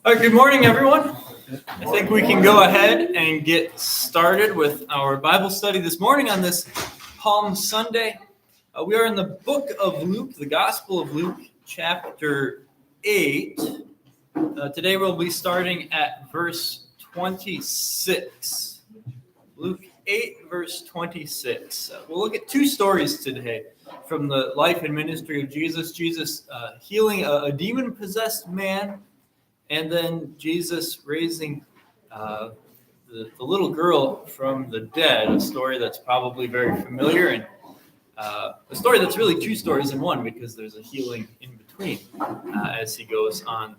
All right, good morning, everyone. I think we can go ahead and get started with our Bible study this morning on this Palm Sunday. We are in the book of Luke, the Gospel of Luke, chapter 8. Today we'll be starting at verse 26. Luke 8, verse 26. We'll look at two stories today from the life and ministry of Jesus. Jesus healing a demon-possessed man, and then Jesus raising the little girl from the dead, a story that's probably very familiar, and a story that's really two stories in one because there's a healing in between as he goes on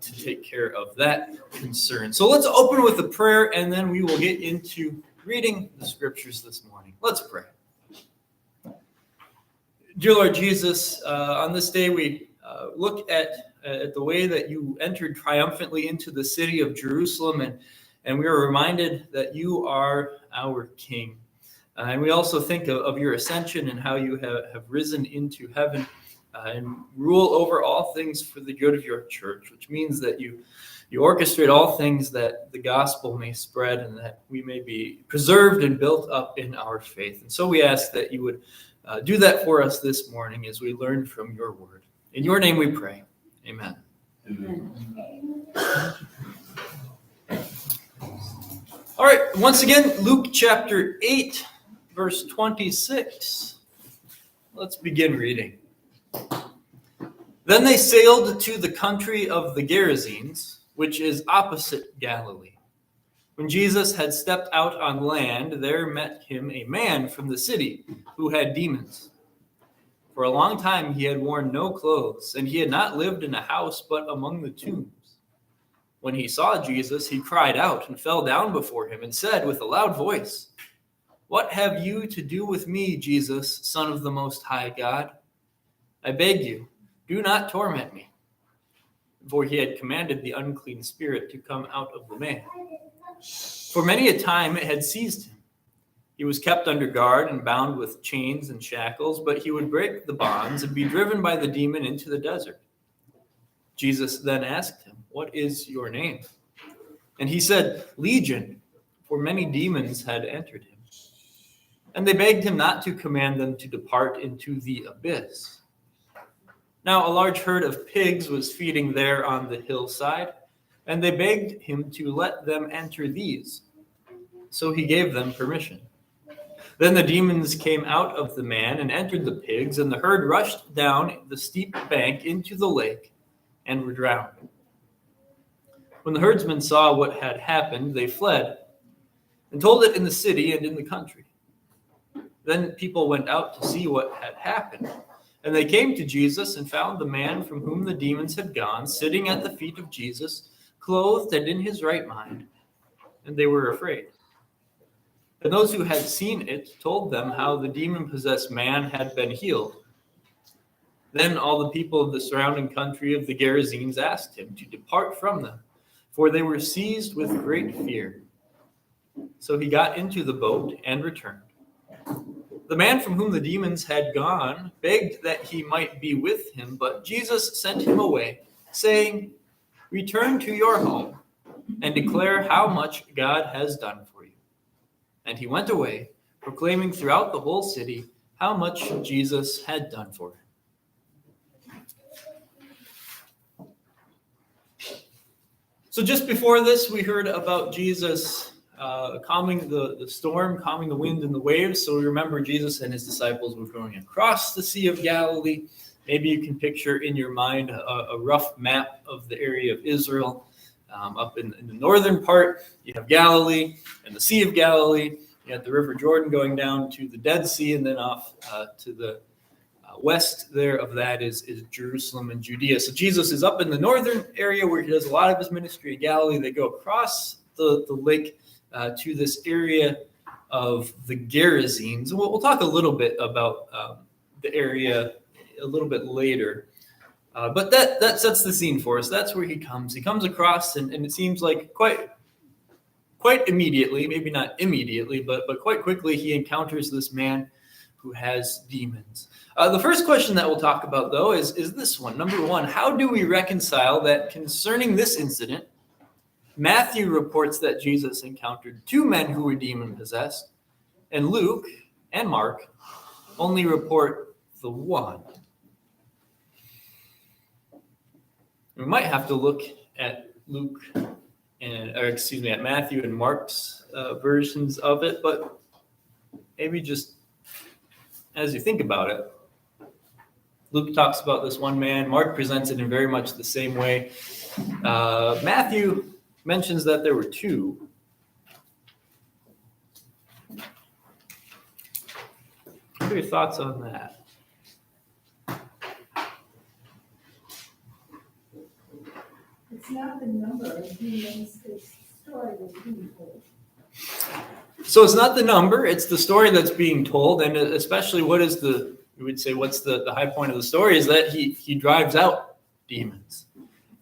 to take care of that concern. So let's open with a prayer, and then we will get into reading the scriptures this morning. Let's pray. Dear Lord Jesus, on this day we look at the way that you entered triumphantly into the city of Jerusalem, and we are reminded that you are our King. And we also think of your ascension and how you have risen into heaven and rule over all things for the good of your church, which means that you orchestrate all things that the gospel may spread and that we may be preserved and built up in our faith. And so we ask that you would do that for us this morning as we learn from your word. In your name we pray. Amen. Amen. All right, once again, Luke chapter 8, verse 26. Let's begin reading. Then they sailed to the country of the Gerasenes, which is opposite Galilee. When Jesus had stepped out on land, there met him a man from the city who had demons. For a long time he had worn no clothes, and he had not lived in a house but among the tombs. When he saw Jesus, he cried out and fell down before him and said with a loud voice, "What have you to do with me, Jesus, Son of the Most High God? I beg you, do not torment me." For he had commanded the unclean spirit to come out of the man. For many a time it had seized him. He was kept under guard and bound with chains and shackles, but he would break the bonds and be driven by the demon into the desert. Jesus then asked him, "What is your name?" And he said, "Legion," for many demons had entered him. And they begged him not to command them to depart into the abyss. Now a large herd of pigs was feeding there on the hillside, and they begged him to let them enter these. So he gave them permission. Then the demons came out of the man and entered the pigs, and the herd rushed down the steep bank into the lake and were drowned. When the herdsmen saw what had happened, they fled and told it in the city and in the country. Then people went out to see what had happened, and they came to Jesus and found the man from whom the demons had gone sitting at the feet of Jesus, clothed and in his right mind, and they were afraid. And those who had seen it told them how the demon-possessed man had been healed. Then all the people of the surrounding country of the Gerasenes asked him to depart from them, for they were seized with great fear. So he got into the boat and returned. The man from whom the demons had gone begged that he might be with him, but Jesus sent him away, saying, "Return to your home and declare how much God has done for you." And he went away, proclaiming throughout the whole city how much Jesus had done for him. So just before this, we heard about Jesus calming the storm, calming the wind and the waves. So we remember Jesus and his disciples were going across the Sea of Galilee. Maybe you can picture in your mind a rough map of the area of Israel. Up in the northern part, you have Galilee and the Sea of Galilee. You have the River Jordan going down to the Dead Sea and then off to the West there of that is Jerusalem and Judea. So Jesus is up in the northern area where he does a lot of his ministry in Galilee. They go across the lake to this area of the Gerasenes. We'll talk a little bit about the area a little bit later. But that sets the scene for us. That's where he comes. He comes across, and it seems like quite immediately, maybe not immediately, but quite quickly, he encounters this man who has demons. The first question that we'll talk about, though, is this one. Number one, how do we reconcile that concerning this incident, Matthew reports that Jesus encountered 2 men who were demon-possessed, and Luke and Mark only report the one? We might have to look at at Matthew and Mark's versions of it, but maybe just as you think about it, Luke talks about this one man. Mark presents it in very much the same way. Matthew mentions that there were 2. What are your thoughts on that? It's not the number of demons, it's the story that's being told. So it's not the number, it's the story that's being told, and especially what's the high point of the story is that he drives out demons.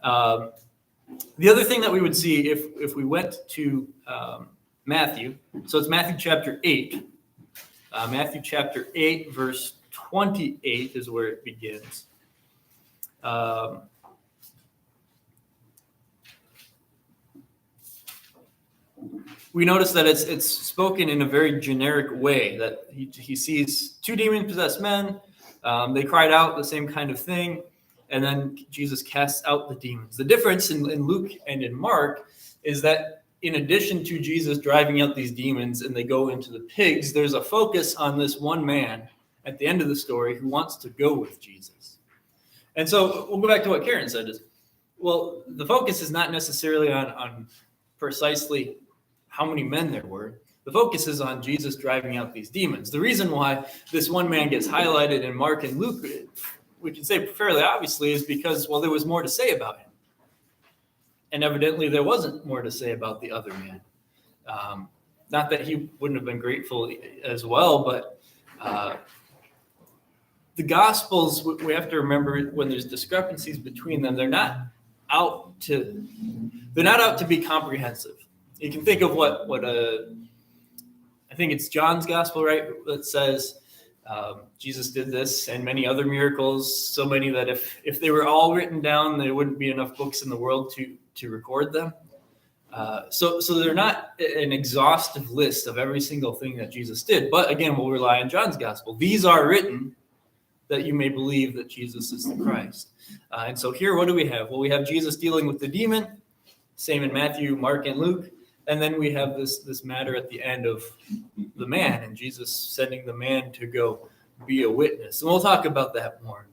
The other thing that we would see if we went to Matthew, so it's Matthew chapter 8. Matthew chapter 8, verse 28 is where it begins. We notice that it's spoken in a very generic way, that he sees 2 demon-possessed men. They cried out the same kind of thing, and then Jesus casts out the demons. The difference in Luke and in Mark is that in addition to Jesus driving out these demons and they go into the pigs, there's a focus on this one man at the end of the story who wants to go with Jesus. And so we'll go back to what Karen said. Well, the focus is not necessarily on precisely how many men there were. The focus is on Jesus driving out these demons. The reason why this one man gets highlighted in Mark and Luke, we can say fairly obviously, is because, well, there was more to say about him. And evidently there wasn't more to say about the other man. Not that he wouldn't have been grateful as well, but the Gospels, we have to remember when there's discrepancies between them, they're not out to be comprehensive. You can think of what I think it's John's Gospel, right? That says Jesus did this and many other miracles, so many that if they were all written down, there wouldn't be enough books in the world to record them. So they're not an exhaustive list of every single thing that Jesus did. But again, we'll rely on John's Gospel. These are written that you may believe that Jesus is the Christ. And so here, what do we have? Well, we have Jesus dealing with the demon, same in Matthew, Mark, and Luke. And then we have this matter at the end of the man and Jesus sending the man to go be a witness. And we'll talk about that more.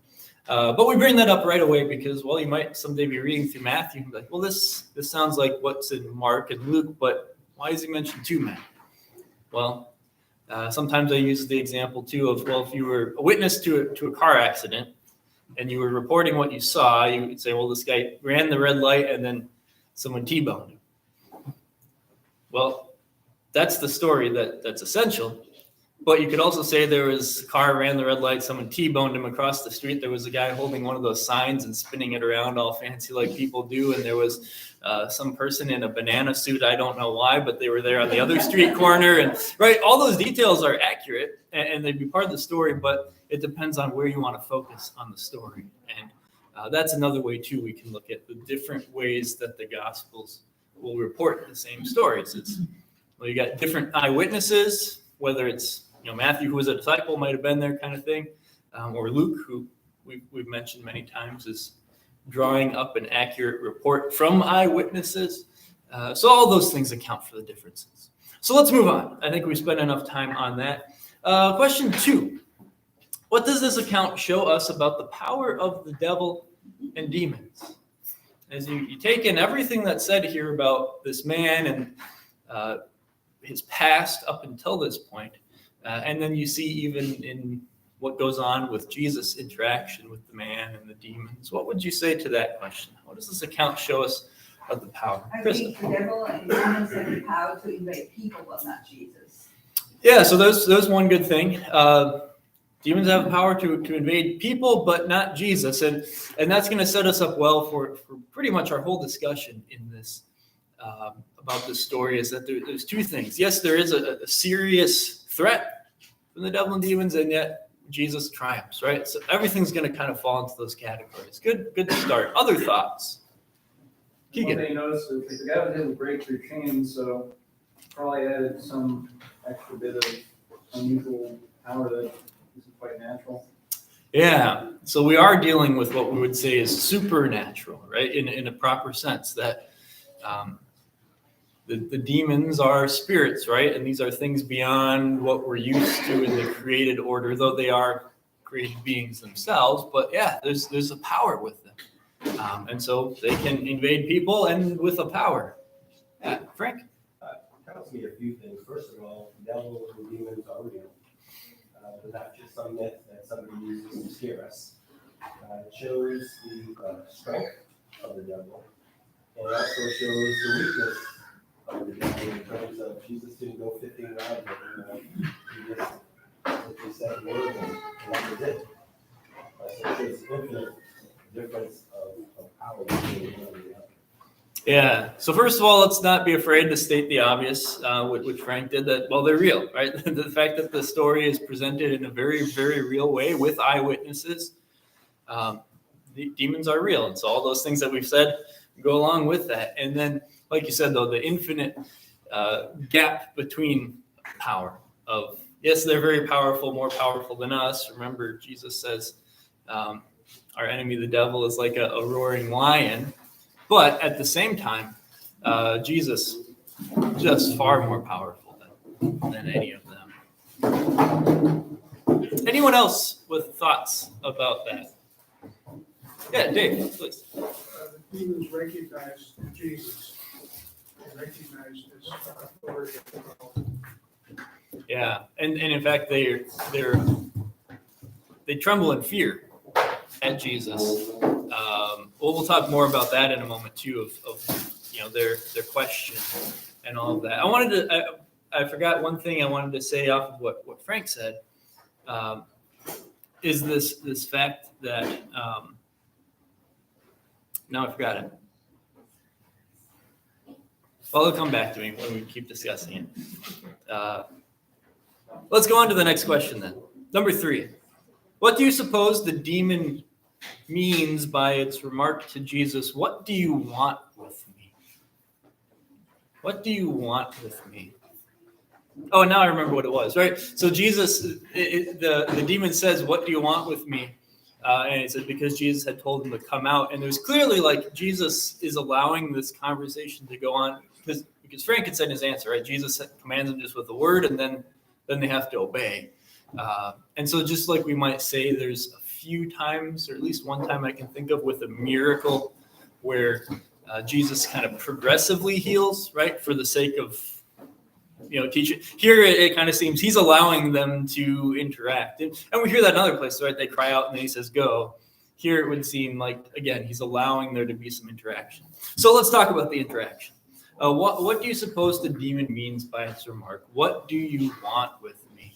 But we bring that up right away because, well, you might someday be reading through Matthew and be like, well, this sounds like what's in Mark and Luke, but why does he mention 2 men? Well, sometimes I use the example too of, well, if you were a witness to a car accident and you were reporting what you saw, you would say, well, this guy ran the red light and then someone T-boned him. Well, that's the story that's essential. But you could also say there was a car ran the red light, someone T-boned him across the street. There was a guy holding one of those signs and spinning it around all fancy like people do. And there was some person in a banana suit. I don't know why, but they were there on the other street corner. And right, all those details are accurate and they'd be part of the story, but it depends on where you want to focus on the story. And that's another way too. We can look at the different ways that the Gospels will report the same stories. You got different eyewitnesses, whether it's Matthew, who was a disciple, might have been there, kind of thing, or Luke, who we've mentioned many times, is drawing up an accurate report from eyewitnesses. So all those things account for the differences. So let's move on. I think we spent enough time on that. Question 2: what does this account show us about the power of the devil and demons? As you take in everything that's said here about this man and his past up until this point, and then you see even in what goes on with Jesus' interaction with the man and the demons. What would you say to that question? What does this account show us of the power? I Krista? think the devil and demons have the power to invade people, but not Jesus. Yeah, so there's one good thing. Demons have the power to invade people, but not Jesus. And that's going to set us up well for pretty much our whole discussion in this about this story, is that there's two things. Yes, there is a serious threat from the devil and demons, and yet Jesus triumphs, right? So everything's going to kind of fall into those categories. Good to start. Other thoughts? One Keegan? thing you notice is the guy was able to break through chains, so probably added some extra bit of unusual power that isn't quite natural. Yeah, so we are dealing with what we would say is supernatural, right? In a proper sense, that the demons are spirits, right? And these are things beyond what we're used to in the created order, though they are created beings themselves. But yeah, there's a power with them, and so they can invade people and with a power. Yeah, Frank. Tells me a few things. First of all, devils and demons are real. They're not just some myth that somebody uses to scare us. It shows the strength of the devil, and it also shows the weakness of the devil in terms of Jesus didn't go 15 rounds with him. He just simply said a word and that was it. So it shows infinite difference of power between one and the other. Yeah. So first of all, let's not be afraid to state the obvious, which Frank did. That well, they're real, right? The fact that the story is presented in a very, very real way with eyewitnesses. The demons are real, and so all those things that we've said go along with that. And then, like you said, though, the infinite gap between power of yes, they're very powerful, more powerful than us. Remember, Jesus says our enemy, the devil, is like a roaring lion. But at the same time, Jesus just far more powerful than any of them. Anyone else with thoughts about that? Yeah, Dave, please. The demons recognized Jesus, recognized his authority. Yeah, and in fact, they tremble in fear at Jesus. We'll talk more about that in a moment too, of their question and all of that. I forgot one thing I wanted to say off of what Frank said, is this fact that now I forgot it. Well, it'll come back to me when we keep discussing it. Let's go on to the next question then. Number 3. What do you suppose the demon means by its remark to Jesus, "What do you want with me? What do you want with me?" Oh, now I remember what it was, right? So Jesus, the demon says, "What do you want with me?" And it said because Jesus had told him to come out. And there's clearly like Jesus is allowing this conversation to go on because Frank had said his answer, right? Jesus commands them just with a word, and then they have to obey. And so just like we might say, there's a few times, or at least one time I can think of with a miracle where Jesus kind of progressively heals, right? For the sake of, teaching. Here it kind of seems he's allowing them to interact. And we hear that in other places, right? They cry out and then he says, "Go." Here it would seem like, again, he's allowing there to be some interaction. So let's talk about the interaction. What do you suppose the demon means by its remark? What do you want with me?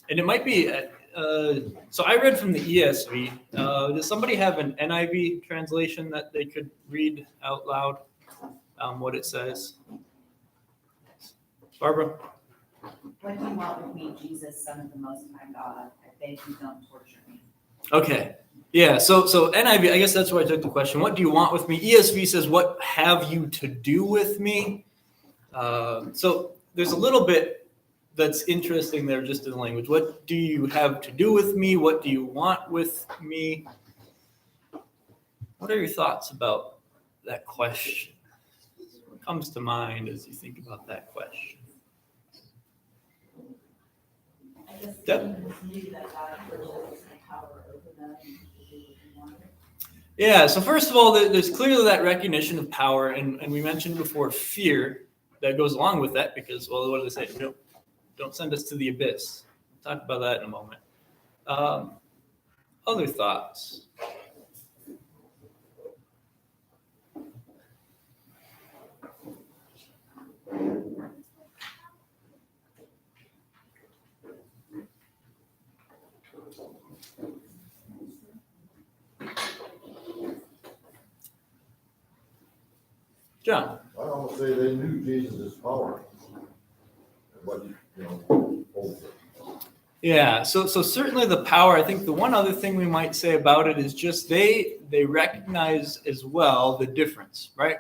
And it might be, so I read from the ESV. Does somebody have an NIV translation that they could read out loud what it says? Barbara? What do you want with me, Jesus, Son of the Most High God? I beg you, don't torture me. Okay. Yeah, so NIV, I guess that's where I took the question. What do you want with me? ESV says, "What have you to do with me?" So there's a little bit that's interesting there just in the language. What do you have to do with me? What do you want with me? What are your thoughts about that question? What comes to mind as you think about that question? I guess Yep. demons knew that God possessed the power over them to do what he wanted. Yeah, so first of all, there's clearly that recognition of power, and we mentioned before fear that goes along with that because, well, what do they say? Don't send us to the abyss. We'll talk about that in a moment. Other thoughts? John? I almost say they knew Jesus' power. And what, holds it. Yeah, so certainly the power. I think the one other thing we might say about it is just they recognize as well the difference, right?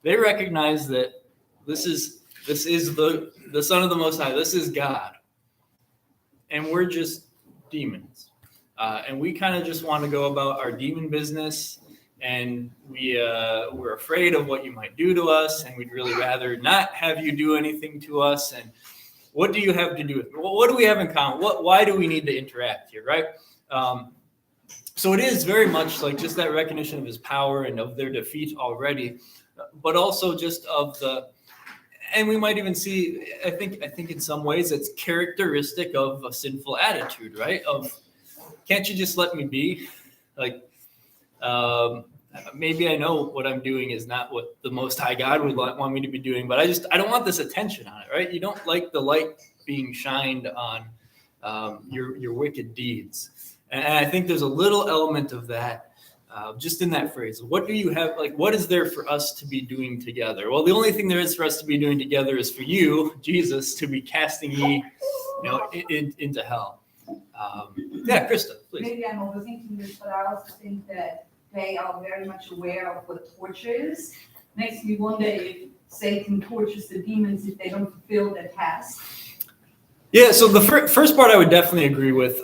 They recognize that this is the Son of the Most High. This is God, and we're just demons, and we kind of just want to go about our demon business. And we're afraid of what you might do to us, and we'd really rather not have you do anything to us. And what do you have to do with me? What do we have in common? Why do we need to interact here, right? So it is very much like just that recognition of his power and of their defeat already, but also just of and we might even see, I think in some ways it's characteristic of a sinful attitude, right? Of, can't you just let me be? Like, maybe I know what I'm doing is not what the Most High God would want me to be doing, but I don't want this attention on it, right? You don't like the light being shined on your wicked deeds. And I think there's a little element of that just in that phrase. What do you have, like, what is there for us to be doing together? Well, the only thing there is for us to be doing together is for you, Jesus, to be casting ye, into hell. Yeah, Krista, please. Maybe I'm overthinking this, but I also think that they are very much aware of what torture is. Makes me wonder if Satan tortures the demons if they don't fulfill their task. Yeah, so the first part I would definitely agree with.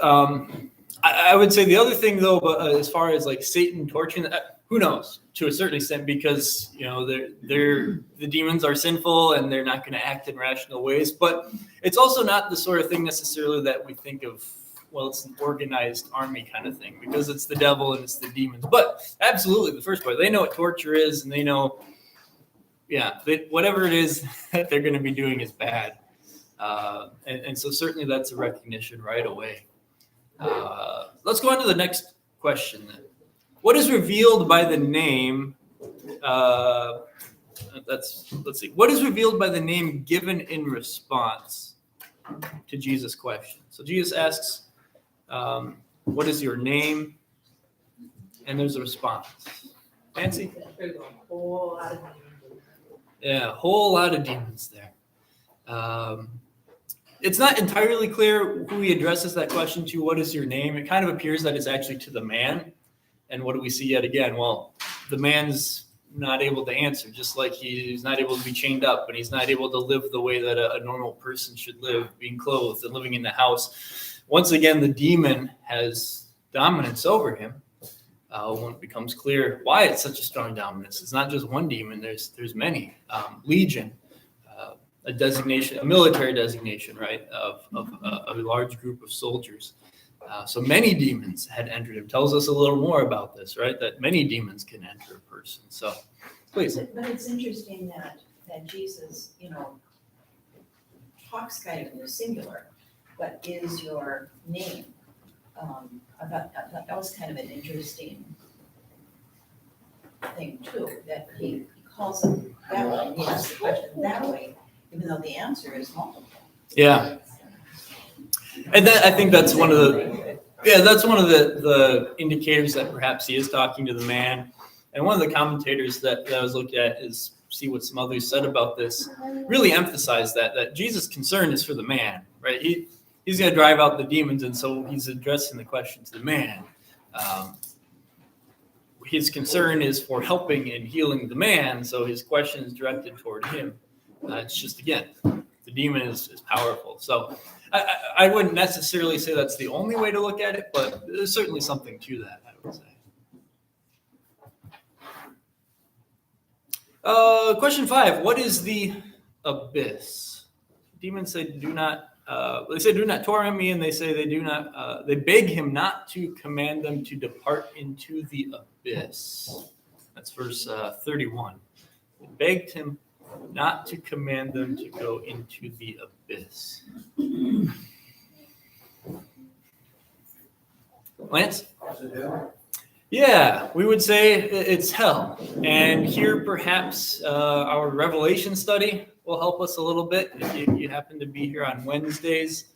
I would say the other thing, though, as far as like Satan torturing, who knows to a certain extent, because the demons are sinful and they're not going to act in rational ways. But it's also not the sort of thing necessarily that we think of. Well, it's an organized army kind of thing because it's the devil and it's the demons. But absolutely, the first part, they know what torture is, and they know, whatever it is that they're going to be doing is bad. And so certainly that's a recognition right away. Let's go on to the next question then. What is revealed by the name? Let's see. What is revealed by the name given in response to Jesus' question? So Jesus asks, what is your name? And there's a response. Nancy? There's a whole lot of demons. Yeah, a whole lot of demons there. It's not entirely clear who he addresses that question to. What is your name? It kind of appears that it's actually to the man. And what do we see yet again? Well, the man's not able to answer, just like he's not able to be chained up and he's not able to live the way that a normal person should live, being clothed and living in the house. Once again, the demon has dominance over him. When it becomes clear why it's such a strong dominance, it's not just one demon. There's many. Legion, a designation, a military designation, right, of a large group of soldiers. So many demons had entered him. Tells us a little more about this, right? That many demons can enter a person. So, please. But it's interesting that Jesus, talks kind of in the singular. What is your name? I thought that was kind of an interesting thing too, that he calls him that way, and he asks the question that way, even though the answer is multiple. Yeah. And that, I think that's one of the indicators that perhaps he is talking to the man. And one of the commentators that I was looking at is see what some others said about this, really emphasized that Jesus' concern is for the man, right? He's going to drive out the demons, and so he's addressing the question to the man. His concern is for helping and healing the man, so his question is directed toward him. It's just, again, the demon is powerful. So I wouldn't necessarily say that's the only way to look at it, but there's certainly something to that, I would say. Question 5, what is the abyss? Demons say, do not torment me, and they say they beg him not to command them to depart into the abyss. That's verse 31. They begged him not to command them to go into the abyss. Lance? Is it hell? Yeah, we would say it's hell. And here perhaps our Revelation study will help us a little bit. If you happen to be here on Wednesdays,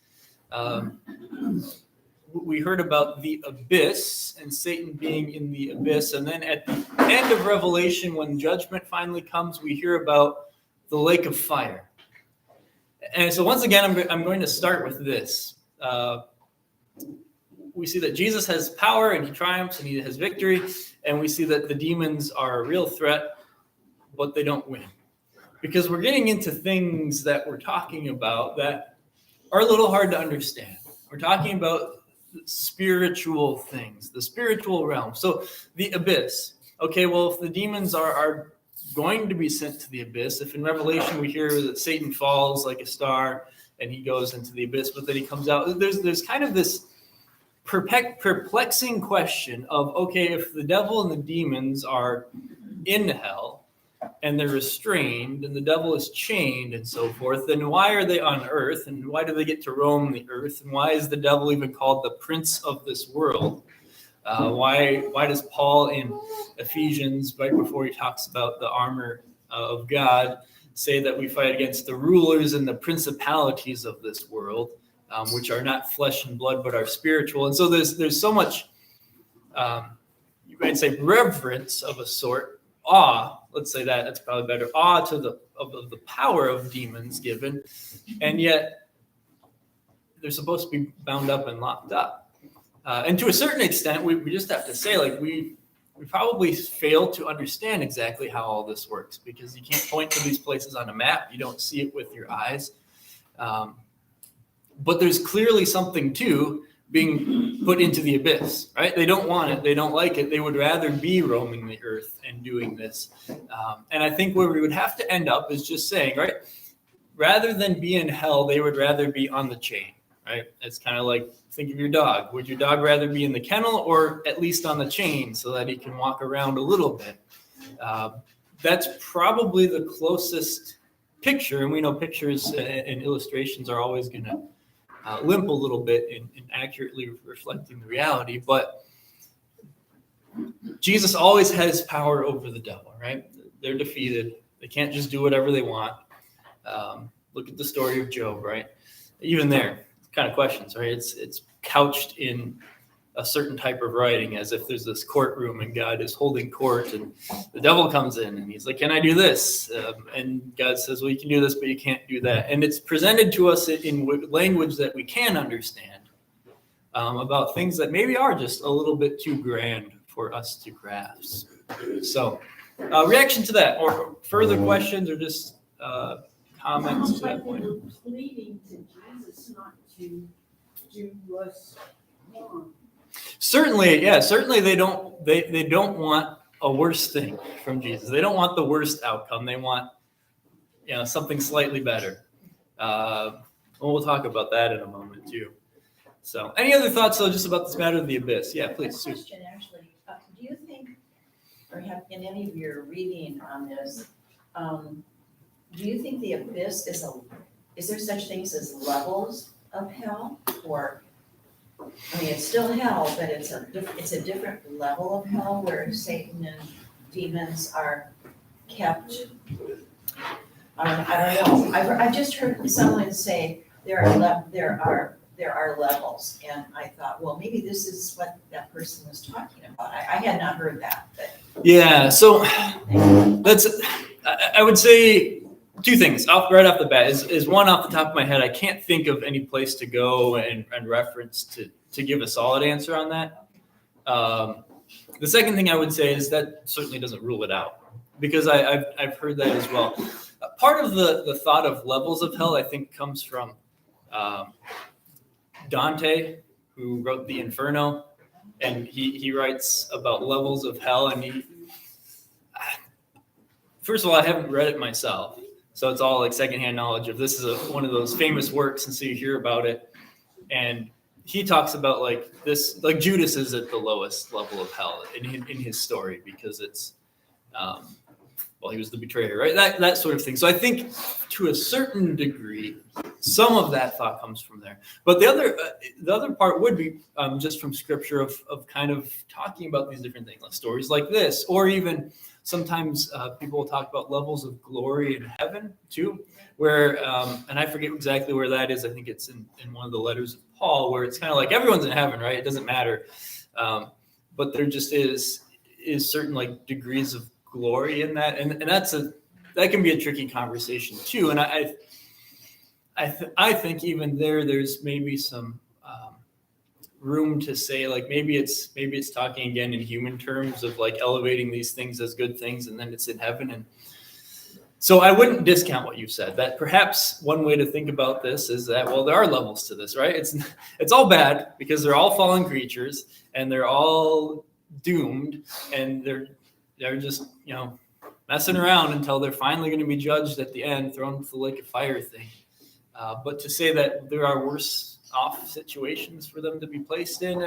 we heard about the abyss and Satan being in the abyss. And then at the end of Revelation, when judgment finally comes, we hear about the lake of fire. And so once again, I'm going to start with this. We see that Jesus has power and he triumphs and he has victory. And we see that the demons are a real threat, but they don't win. Because we're getting into things that we're talking about that are a little hard to understand. We're talking about spiritual things, the spiritual realm. So the abyss. Okay, well, if the demons are going to be sent to the abyss, if in Revelation we hear that Satan falls like a star and he goes into the abyss, but then he comes out, there's kind of this perplexing question of, okay, if the devil and the demons are in hell and they're restrained and the devil is chained and so forth, then why are they on earth and why do they get to roam the earth and why is the devil even called the prince of this world? Why does Paul in Ephesians, right before he talks about the armor of God, say that we fight against the rulers and the principalities of this world? Which are not flesh and blood, but are spiritual. And so there's so much, you might say, reverence of a sort, awe. Let's say that's probably better. Awe to the power of demons given, and yet they're supposed to be bound up and locked up. And to a certain extent, we just have to say, like we probably fail to understand exactly how all this works because you can't point to these places on a map. You don't see it with your eyes. But there's clearly something to being put into the abyss, right? They don't want it. They don't like it. They would rather be roaming the earth and doing this. And I think where we would have to end up is just saying, right, rather than be in hell, they would rather be on the chain, right? It's kind of like, think of your dog. Would your dog rather be in the kennel or at least on the chain so that he can walk around a little bit? That's probably the closest picture. And we know pictures and illustrations are always going to limp a little bit in accurately reflecting the reality, but Jesus always has power over the devil, right? They're defeated. They can't just do whatever they want. Look at the story of Job, right? Even there, kind of questions, right? It's couched in a certain type of writing as if there's this courtroom and God is holding court and the devil comes in and he's like, can I do this? And God says, well, you can do this, but you can't do that. And it's presented to us in language that we can understand about things that maybe are just a little bit too grand for us to grasp. So reaction to that or further questions or just comments to that point? Like they were pleading to Jesus not to do us harm. Certainly, yeah. Certainly, they don't want a worse thing from Jesus. They don't want the worst outcome. They want, something slightly better. We'll talk about that in a moment too. So, any other thoughts though, just about this matter of the abyss? Yeah, please. A question actually, do you think, or have in any of your reading on this, do you think the abyss is there such things as levels of hell or? I mean, it's still hell, but it's a different level of hell where Satan and demons are kept. I don't know. I've just heard someone say there are levels, and I thought, well, maybe this is what that person was talking about. I had not heard that, but Yeah. So that's I would say. Two things right off the bat is one off the top of my head. I can't think of any place to go and reference to give a solid answer on that. The second thing I would say is that certainly doesn't rule it out because I've heard that as well. Part of the thought of levels of hell, I think, comes from Dante, who wrote the Inferno, and he writes about levels of hell. And first of all, I haven't read it myself. So it's all like secondhand knowledge of this is one of those famous works, and so you hear about it. And he talks about like this, like Judas is at the lowest level of hell in his story because it's, he was the betrayer, right? That sort of thing. So I think to a certain degree, some of that thought comes from there. But the other part would be just from scripture of kind of talking about these different things, like stories like this, or even sometimes people will talk about levels of glory in heaven too, where, and I forget exactly where that is. I think it's in one of the letters of Paul, where it's kind of like everyone's in heaven, right? It doesn't matter. But there just is certain like degrees of glory in that. And that can be a tricky conversation too. And I think even there's maybe some room to say like maybe it's talking again in human terms of like elevating these things as good things, and then it's in heaven. And so I wouldn't discount what you said, that perhaps one way to think about this is that, well, there are levels to this, right? It's all bad because they're all fallen creatures and they're all doomed, and they're just messing around until they're finally going to be judged at the end, thrown into the lake of fire thing. But to say that there are worse off situations for them to be placed in,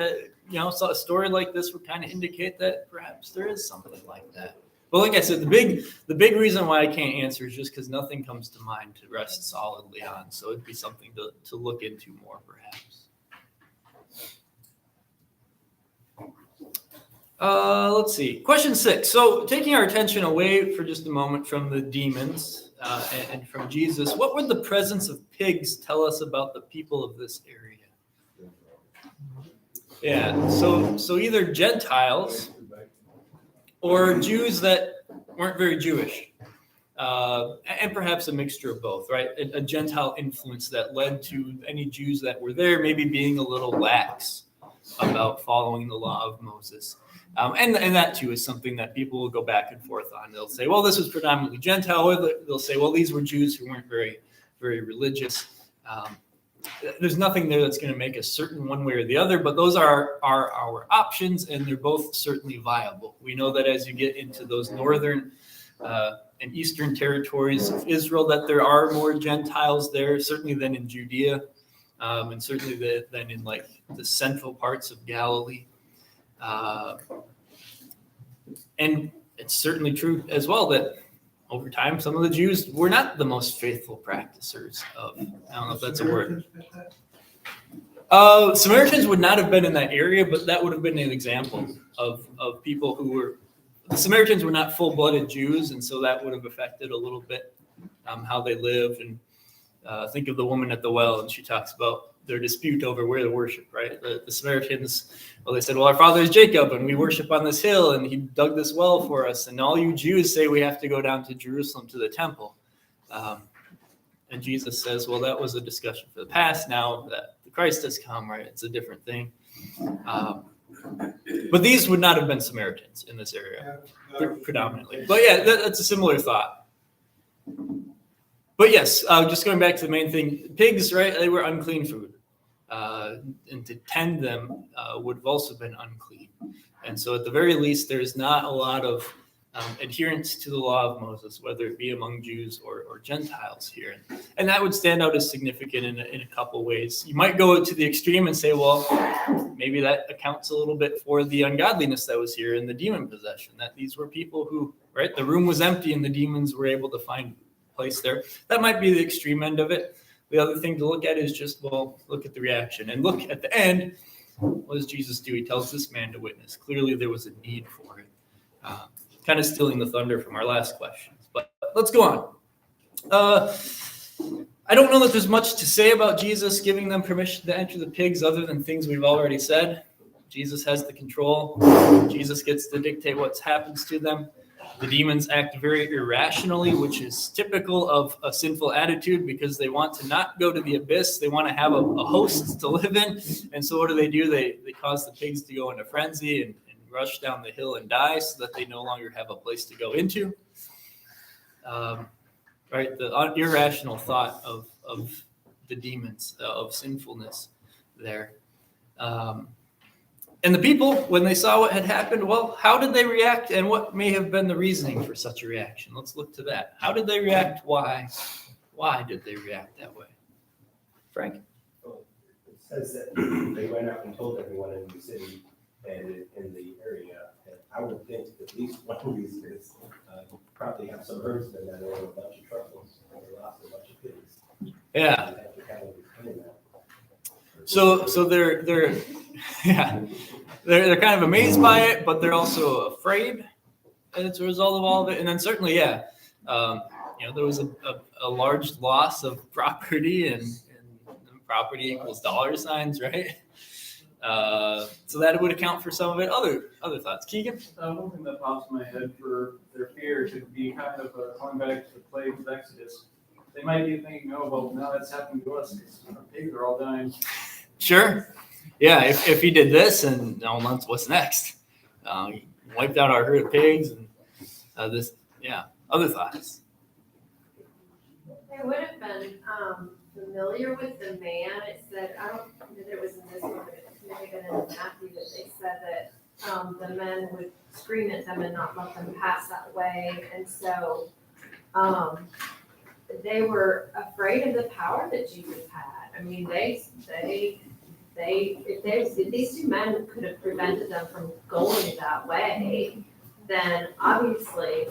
so a story like this would kind of indicate that perhaps there is something like that. But like I said, the big reason why I can't answer is just because nothing comes to mind to rest solidly on. So it'd be something to look into more, perhaps. Let's see. Question 6. So taking our attention away for just a moment from the demons and from Jesus, what would the presence of pigs tell us about the people of this area? Yeah. So either Gentiles or Jews that weren't very Jewish, and perhaps a mixture of both, right? A Gentile influence that led to any Jews that were there maybe being a little lax about following the law of Moses. And that too is something that people will go back and forth on. They'll say, well, this was predominantly Gentile, or they'll say, well, these were Jews who weren't very, very religious. There's nothing there that's going to make us certain one way or the other, but those are our options, and they're both certainly viable. We know that as you get into those northern and eastern territories of Israel, that there are more Gentiles there, certainly than in Judea, and certainly than in like the central parts of Galilee. And it's certainly true as well that over time, some of the Jews were not the most faithful practicers of, I don't know if that's a word. Samaritans would not have been in that area, but that would have been an example of people who were, the Samaritans were not full-blooded Jews, and so that would have affected a little bit how they lived. And think of the woman at the well, and she talks about their dispute over where to worship, right? The Samaritans, well, they said, well, our father is Jacob, and we worship on this hill, and he dug this well for us. And all you Jews say we have to go down to Jerusalem to the temple. And Jesus says, well, that was a discussion for the past. Now that the Christ has come, right? It's a different thing. But these would not have been Samaritans in this area, predominantly. But yeah, that's a similar thought. But yes, just going back to the main thing, pigs, right? They were unclean food. And to tend them would have also been unclean. And so at the very least, there's not a lot of adherence to the law of Moses, whether it be among Jews or Gentiles here. And that would stand out as significant in a couple ways. You might go to the extreme and say, well, maybe that accounts a little bit for the ungodliness that was here in the demon possession, that these were people who, right, the room was empty and the demons were able to find place there. That might be the extreme end of it. The other thing to look at is just, well, look at the reaction and look at the end. What does Jesus do? He tells this man to witness. Clearly there was a need for it. Kind of stealing the thunder from our last questions, but let's go on. I don't know that there's much to say about Jesus giving them permission to enter the pigs other than things we've already said. Jesus has the control. Jesus gets to dictate what happens to them. The demons act very irrationally, which is typical of a sinful attitude because they want to not go to the abyss. They want to have a host to live in. And so what do? They cause the pigs to go into frenzy and rush down the hill and die so that they no longer have a place to go into. Right? The irrational thought of the demons, of sinfulness there. And the people, when they saw what had happened, well, how did they react and what may have been the reasoning for such a reaction? Let's look to that. How did they react? Why? Why did they react that way? Frank? Well, it says that they went out and told everyone in the city and in the area. And I would think at least one reason is probably have some herdsmen that are in a bunch of troubles and they lost a bunch of pigs. Yeah. And had to So they're yeah, they're kind of amazed by it, but they're also afraid as a result of all of it. And then certainly, there was a large loss of property, and property equals dollar signs, right? So that would account for some of it. Other thoughts, Keegan? One thing that pops in my head for their fear could be kind of going back to the plagues of Exodus. They might be thinking, oh, well, now that's happening to us because our pigs are all dying. Sure. Yeah, if he did this, and what's next? He wiped out our herd of pigs, and other thoughts. They would have been familiar with the man. It said, I don't know that it was in this one, but it may have been in Matthew, that they said that the men would scream at them and not let them pass that way. And so they were afraid of the power that Jesus had. I mean, if these two men could have prevented them from going that way, then obviously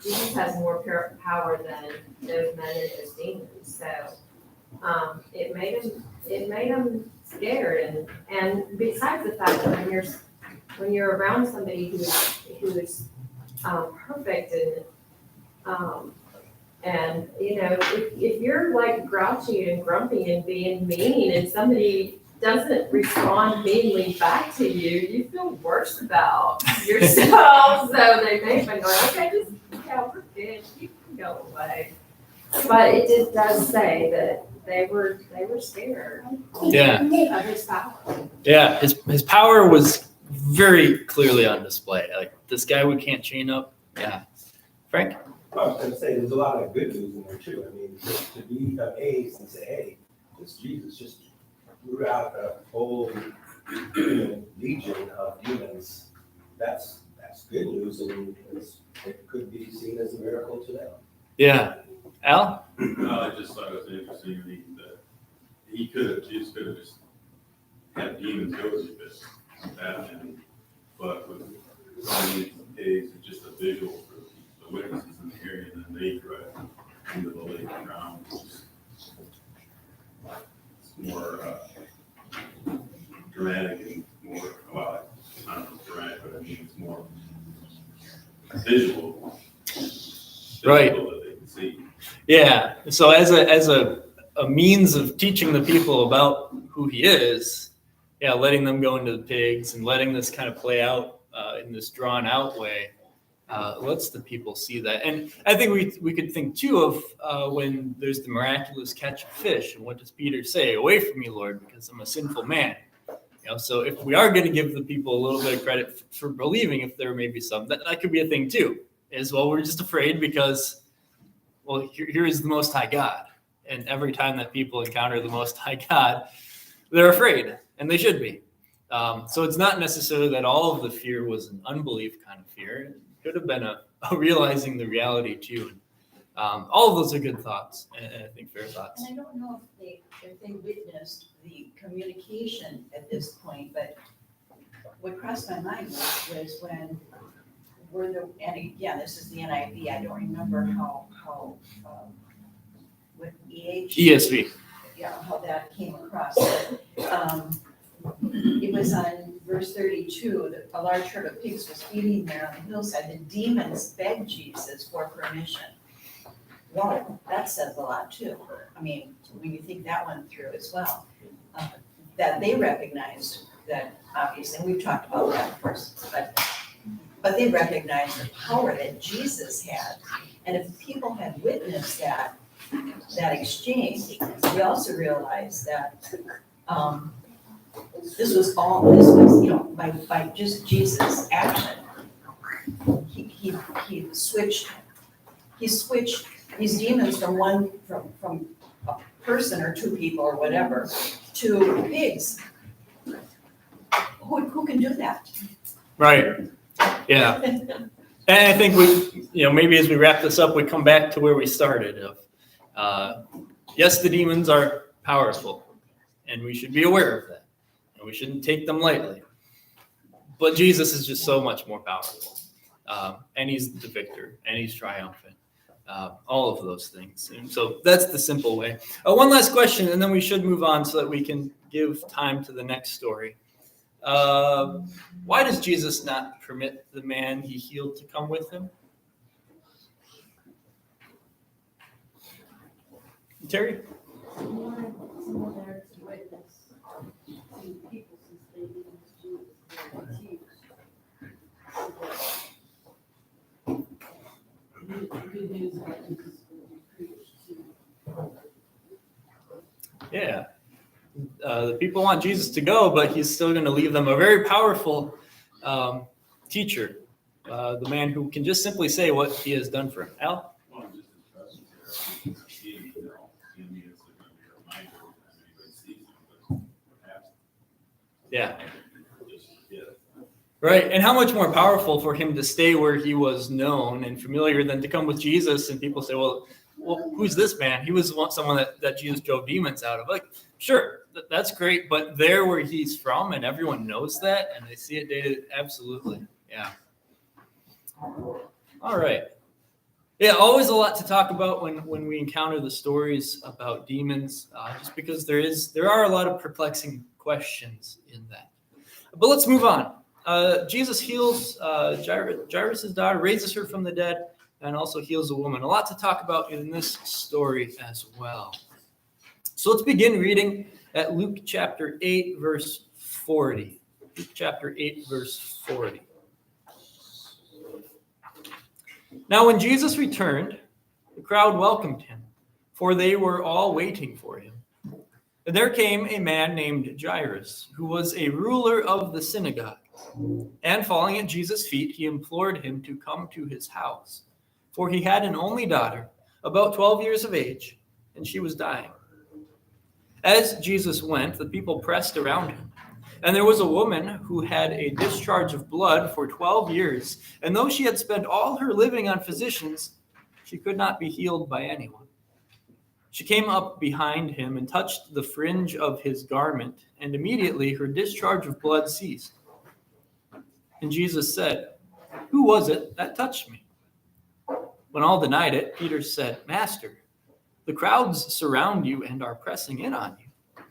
Jesus has more power than those men and those demons. So it made them scared. And besides the fact that when you're around somebody who's perfect and if you're like grouchy and grumpy and being mean, and somebody doesn't respond meanly back to you, you feel worse about yourself. So they may have been going, okay, we're good, you can go away. But it does say that they were scared of his power. Yeah, his power was very clearly on display. Like, this guy we can't chain up. Yeah. Frank? I was going to say, there's a lot of good news in there too. I mean, to be amazed and say, hey, this Jesus just root out a whole legion of demons. That's good news, and it could be seen as a miracle to them. Yeah. Al? I just thought it was interesting that Jesus could have just had demons go to this, but with all these days, it's just a visual for the witnesses in the area, and then they drive into the lake and drown. It's more dramatic and more, well, I don't know if dramatic, but I mean, it's more visual. Right. That they can see. Yeah. So as a means of teaching the people about who he is, letting them go into the pigs and letting this kind of play out in this drawn out way, lets the people see that. And I think we could think too of when there's the miraculous catch of fish, and what does Peter say? Away from me, Lord, because I'm a sinful man. So if we are going to give the people a little bit of credit for believing, if there may be some, that could be a thing too. Is, well, we're just afraid because, well, here is the Most High God. And every time that people encounter the Most High God, they're afraid, and they should be. So it's not necessarily that all of the fear was an unbelief kind of fear. It could have been a realizing the reality too. All of those are good thoughts, and I think fair thoughts. And I don't know if they witnessed the communication at this point, but what crossed my mind was when and again, this is the NIV, I don't remember how with ESV. Yeah, how that came across. It was on verse 32, that a large herd of pigs was feeding there on the hillside. The demons begged Jesus for permission. Well, that says a lot too. I mean, when you think that one through as well, that they recognized that, obviously, and we've talked about that of course, but they recognized the power that Jesus had. And if people had witnessed that exchange, we also realized that this was by just Jesus' action. He switched these demons from a person or two people or whatever to pigs. Who can do that? Right. Yeah. And I think maybe as we wrap this up, we come back to where we started. Yes, the demons are powerful, and we should be aware of that, and we shouldn't take them lightly. But Jesus is just so much more powerful, and he's the victor, and he's triumphant. All of those things. And so that's the simple way. One last question, and then we should move on so that we can give time to the next story. Why does Jesus not permit the man he healed to come with him? Terry? He wanted someone there to witness to people since they didn't do it. The good news about Jesus will be preached to. Yeah. The people want Jesus to go, but he's still going to leave them a very powerful teacher, the man who can just simply say what he has done for him. Al? Well, just his presence there, I think, you know, seeing me, it's going to be a reminder as anybody sees him, but perhaps Yeah. just forget it. Right. And how much more powerful for him to stay where he was known and familiar than to come with Jesus and people say, well, who's this man? He was someone that Jesus drove demons out of. Like, sure, that's great, but there where he's from and everyone knows that and they see it dated, absolutely. Yeah. All right. Yeah, always a lot to talk about when we encounter the stories about demons, just because there are a lot of perplexing questions in that. But let's move on. Jesus heals Jairus' daughter, raises her from the dead, and also heals a woman. A lot to talk about in this story as well. So let's begin reading at Luke chapter 8, verse 40. Luke chapter 8, verse 40. Now when Jesus returned, the crowd welcomed him, for they were all waiting for him. And there came a man named Jairus, who was a ruler of the synagogue. And falling at Jesus' feet, he implored him to come to his house. For he had an only daughter, about 12 years of age, and she was dying. As Jesus went, the people pressed around him. And there was a woman who had a discharge of blood for 12 years, and though she had spent all her living on physicians, she could not be healed by anyone. She came up behind him and touched the fringe of his garment, and immediately her discharge of blood ceased. And Jesus said, "Who was it that touched me?" When all denied it, Peter said, "Master, the crowds surround you and are pressing in on you."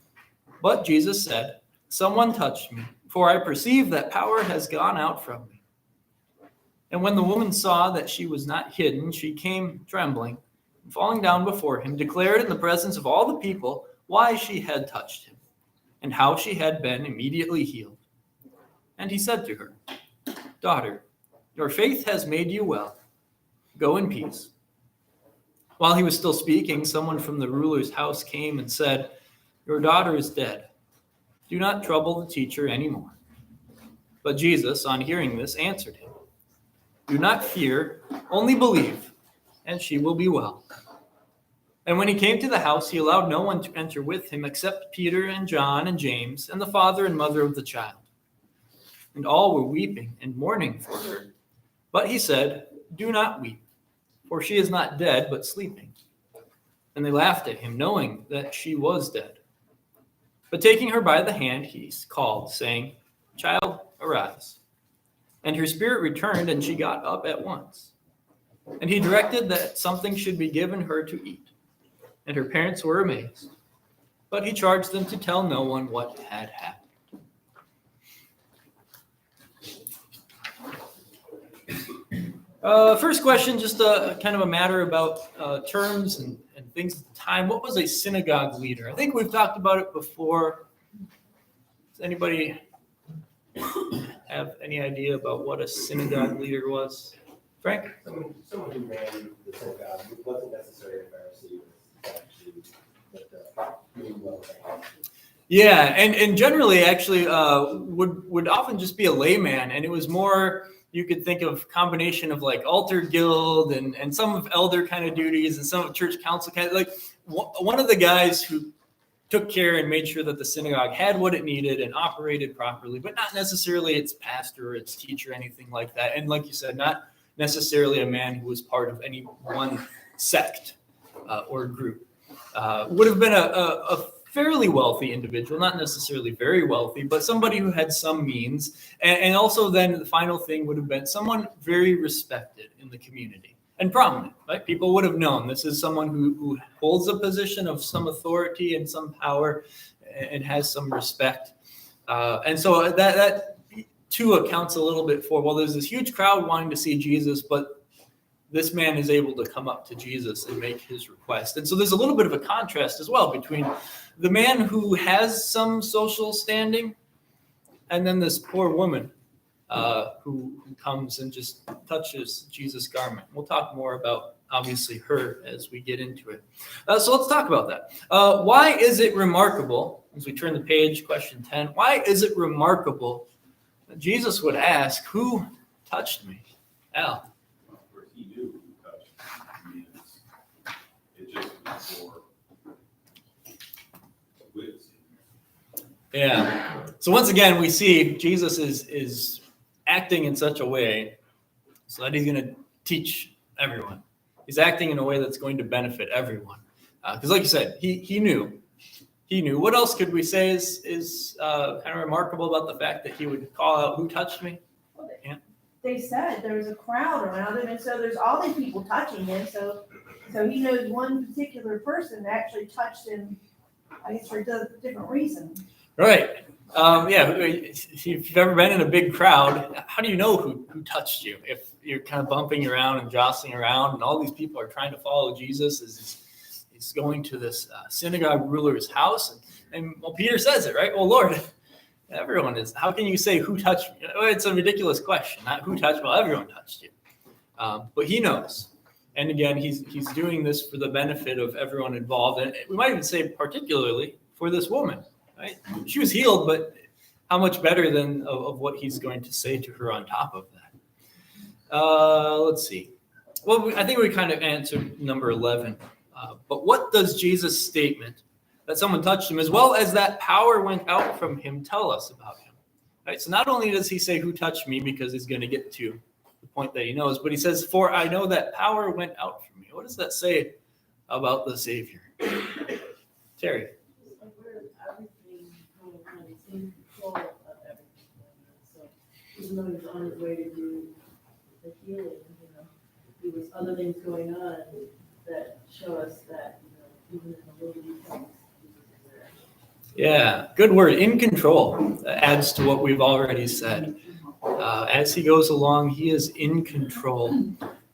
But Jesus said, "Someone touched me, for I perceive that power has gone out from me." And when the woman saw that she was not hidden, she came trembling, and falling down before him, declared in the presence of all the people why she had touched him, and how she had been immediately healed. And he said to her, "Daughter, your faith has made you well. Go in peace." While he was still speaking, someone from the ruler's house came and said, "Your daughter is dead. Do not trouble the teacher anymore." But Jesus, on hearing this, answered him, "Do not fear, only believe, and she will be well." And when he came to the house, he allowed no one to enter with him except Peter and John and James and the father and mother of the child. And all were weeping and mourning for her. But he said, "Do not weep, for she is not dead, but sleeping." And they laughed at him, knowing that she was dead. But taking her by the hand, he called, saying, "Child, arise." And her spirit returned, and she got up at once. And he directed that something should be given her to eat. And her parents were amazed. But he charged them to tell no one what had happened. First question, just kind of a matter about terms and things at the time. What was a synagogue leader? I think we've talked about it before. Does anybody have any idea about what a synagogue leader was? Frank? Someone who ran the synagogue wasn't necessarily a Pharisee, was actually, but doing well. Yeah, and generally actually would often just be a layman, and it was more, you could think of combination of like altar guild and some of elder kind of duties and some of church council kind of, like one of the guys who took care and made sure that the synagogue had what it needed and operated properly, but not necessarily its pastor or its teacher, anything like that. And like you said, not necessarily a man who was part of any one sect or group. Would have been a fairly wealthy individual, not necessarily very wealthy, but somebody who had some means. And also then the final thing would have been someone very respected in the community and prominent, right? People would have known this is someone who holds a position of some authority and some power, and has some respect. And so that too accounts a little bit for, well, there's this huge crowd wanting to see Jesus, but this man is able to come up to Jesus and make his request. And so there's a little bit of a contrast as well between the man who has some social standing and then this poor woman who comes and just touches Jesus' garment. We'll talk more about, obviously, her as we get into it. So let's talk about that. Why is it remarkable, as we turn the page, question 10, why is it remarkable that Jesus would ask, who touched me? Al. Where he knew who touched him. It just was for witnessing. Yeah. So once again, we see Jesus is acting in such a way so that he's going to teach everyone. He's acting in a way that's going to benefit everyone. Because like you said, he knew. He knew. What else could we say is kind of remarkable about the fact that he would call out, who touched me? They said there was a crowd around him, and so there's all these people touching him, so he knows one particular person actually touched him, I guess for a different reason. Right. If you've ever been in a big crowd, how do you know who touched you? If you're kind of bumping around and jostling around and all these people are trying to follow Jesus as he's going to this synagogue ruler's house. And well, Peter says it, right? Well, Lord, everyone is. How can you say who touched me? It's a ridiculous question. Not who touched me. Well, everyone touched you. But he knows. And again, he's doing this for the benefit of everyone involved. And we might even say particularly for this woman. Right? She was healed, but how much better than of what he's going to say to her on top of that? Let's see. Well, I think we kind of answered number 11. But what does Jesus' statement that someone touched him, as well as that power went out from him, tell us about him? Right? So not only does he say, who touched me, because he's going to get to the point that he knows, but he says, for I know that power went out from me. What does that say about the Savior? Terry. In control of everything. So even though he was on his way to do the healing, there was other things going on that show us that, even in the little details, he was there. Yeah, good word. In control. That adds to what we've already said. As he goes along, he is in control.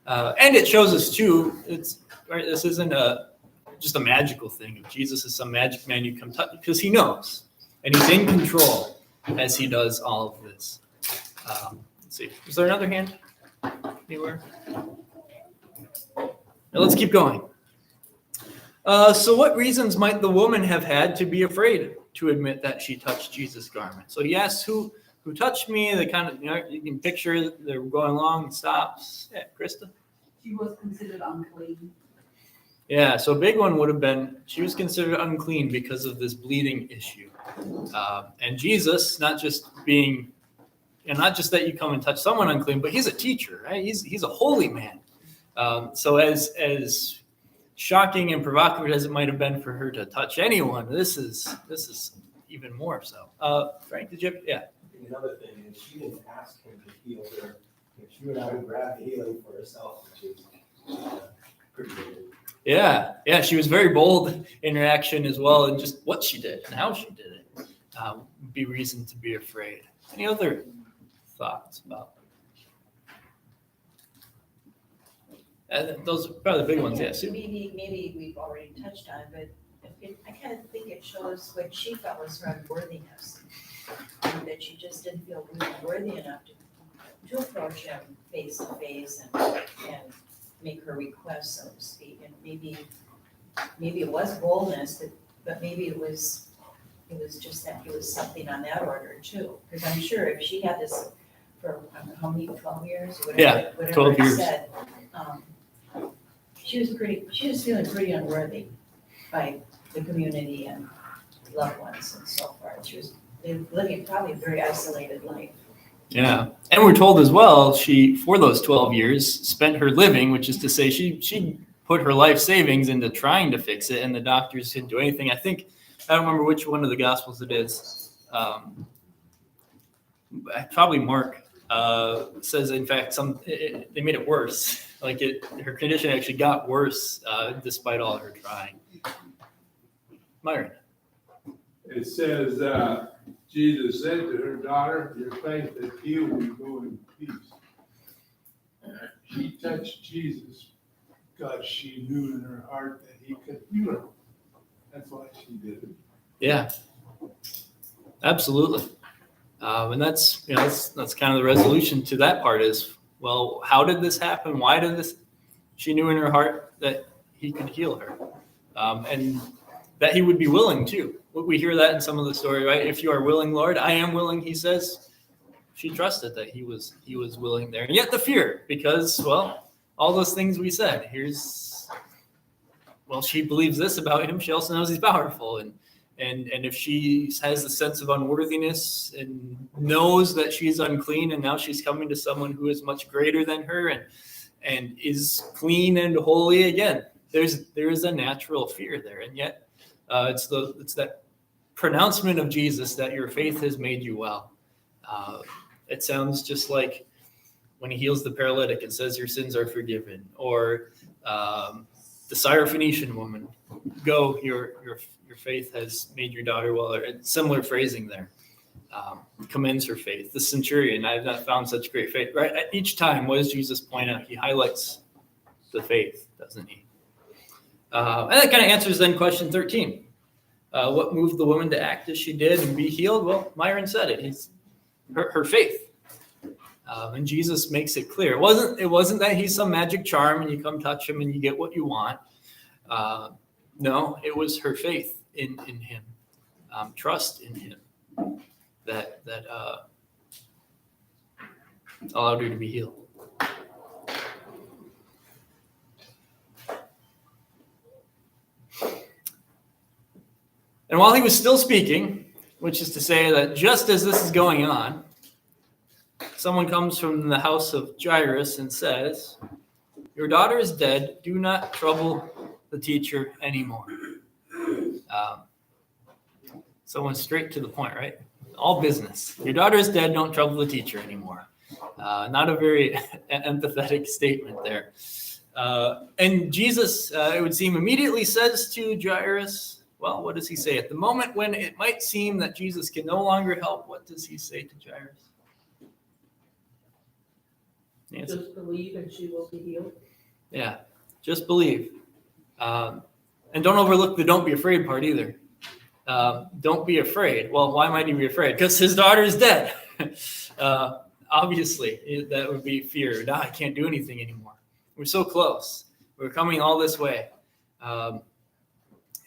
And it shows us too, right, this isn't just a magical thing. If Jesus is some magic man you come touch, because he knows. And he's in control as he does all of this. Let's see. Is there another hand anywhere? Now let's keep going. So what reasons might the woman have had to be afraid to admit that she touched Jesus' garment? So he asks, who touched me? They kind of, you can picture they're going along and stops. Yeah, Krista? She was considered unclean. Yeah, so a big one would have been she was considered unclean because of this bleeding issue. And Jesus, not just that you come and touch someone unclean, but he's a teacher, right? He's a holy man. So as shocking and provocative as it might have been for her to touch anyone, this is even more so. Frank, did you have, yeah. I think another thing is she didn't ask him to heal her. She went out and grabbed the healing for herself, which is pretty good. Yeah, she was very bold in her action as well, and just what she did and how she did it would be reason to be afraid. Any other thoughts about those are probably the big ones? Yeah, Sue? Maybe we've already touched on, but I kind of think it shows what she felt was her unworthiness, that she just didn't feel really worthy enough to approach him face to face and make her request, so to speak. And maybe it was boldness, but maybe it was just that it was something on that order too. Because I'm sure if she had this for how many, 12 years, whatever 12 years. it said, she was feeling pretty unworthy by the community and loved ones and so forth. She was living probably a very isolated life. Yeah, and we're told as well she, for those 12 years, spent her living, which is to say she put her life savings into trying to fix it, and the doctors didn't do anything. I don't remember which one of the Gospels it is. Probably Mark says, in fact, they made it worse. Like her condition actually got worse despite all her trying. Myron. It says, Jesus said to her, daughter, your faith has healed you, go in peace. She touched Jesus because she knew in her heart that he could heal her. That's why she did it. Yeah, absolutely. And that's, that's kind of the resolution to that part is, well, how did this happen? Why did this? She knew in her heart that he could heal her, and that he would be willing to. We hear that in some of the story, right? If you are willing, Lord, I am willing, he says. She trusted that he was willing there. And yet the fear, because, well, all those things we said, she believes this about him. She also knows he's powerful. And if she has a sense of unworthiness and knows that she's unclean, and now she's coming to someone who is much greater than her and is clean and holy again, there is a natural fear there. And yet it's that pronouncement of Jesus that your faith has made you well. It sounds just like when he heals the paralytic and says your sins are forgiven, or the Syrophoenician woman, go, your faith has made your daughter well, or similar phrasing there. Commends her faith. The centurion, I have not found such great faith. Right? At each time, what does Jesus point out? He highlights the faith, doesn't he? And that kind of answers then question 13. What moved the woman to act as she did and be healed? Well, Myron said it. It's her faith. And Jesus makes it clear. It wasn't that he's some magic charm and you come touch him and you get what you want. No, it was her faith in him, trust in him that allowed her to be healed. And while he was still speaking, which is to say that just as this is going on, someone comes from the house of Jairus and says, your daughter is dead. Do not trouble the teacher anymore. Someone straight to the point, right? All business. Your daughter is dead. Don't trouble the teacher anymore. Not a very empathetic statement there. And Jesus, it would seem, immediately says to Jairus, well, what does he say? At the moment when it might seem that Jesus can no longer help, what does he say to Jairus? Nancy? Just believe and she will be healed. Yeah, just believe. And don't overlook the don't be afraid part either. Don't be afraid. Well, why might he be afraid? Because his daughter is dead. Obviously, that would be fear. No, I can't do anything anymore. We're so close. We're coming all this way.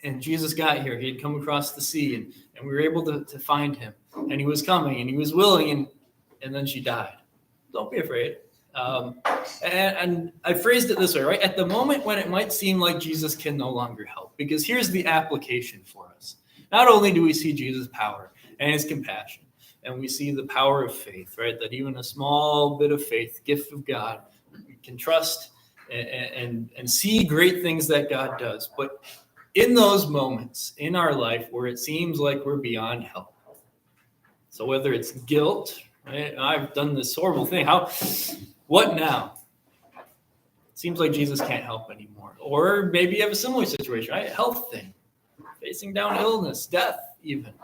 And Jesus got here. He had come across the sea, and we were able to find him. And he was coming, and he was willing, and then she died. Don't be afraid. And I phrased it this way, right? At the moment when it might seem like Jesus can no longer help, because here's the application for us. Not only do we see Jesus' power and his compassion, and we see the power of faith, right? That even a small bit of faith, gift of God, we can trust and see great things that God does. But in those moments in our life where it seems like we're beyond help, so whether it's guilt, right? I've done this horrible thing. What now? It seems like Jesus can't help anymore. Or maybe you have a similar situation, right? Health thing, facing down illness, death even.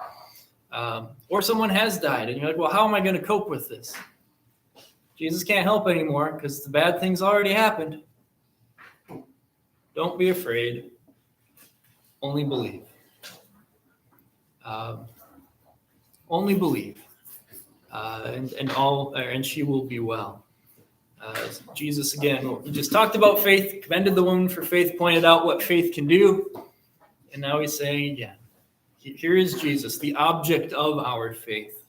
Or someone has died and you're like, well, how am I going to cope with this? Jesus can't help anymore because the bad things already happened. Don't be afraid. Only believe. Only believe. And she will be well. Jesus, again, we just talked about faith, commended the woman for faith, pointed out what faith can do. And now he's saying again, here is Jesus, the object of our faith,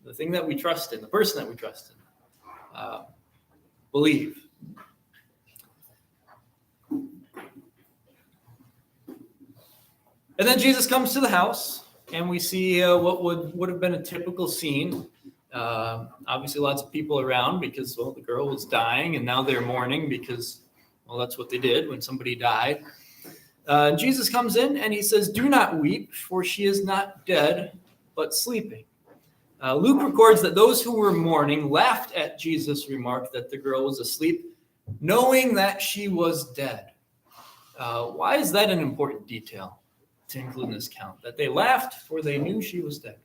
the thing that we trust in, the person that we trust in. Believe. And then Jesus comes to the house, and we see what would have been a typical scene. Obviously, lots of people around because, well, the girl was dying, and now they're mourning because, well, that's what they did when somebody died. Jesus comes in, and he says, do not weep, for she is not dead, but sleeping. Luke records that those who were mourning laughed at Jesus' remark that the girl was asleep, knowing that she was dead. Why is that an important detail? to include in this count, that they laughed for they knew she was dead.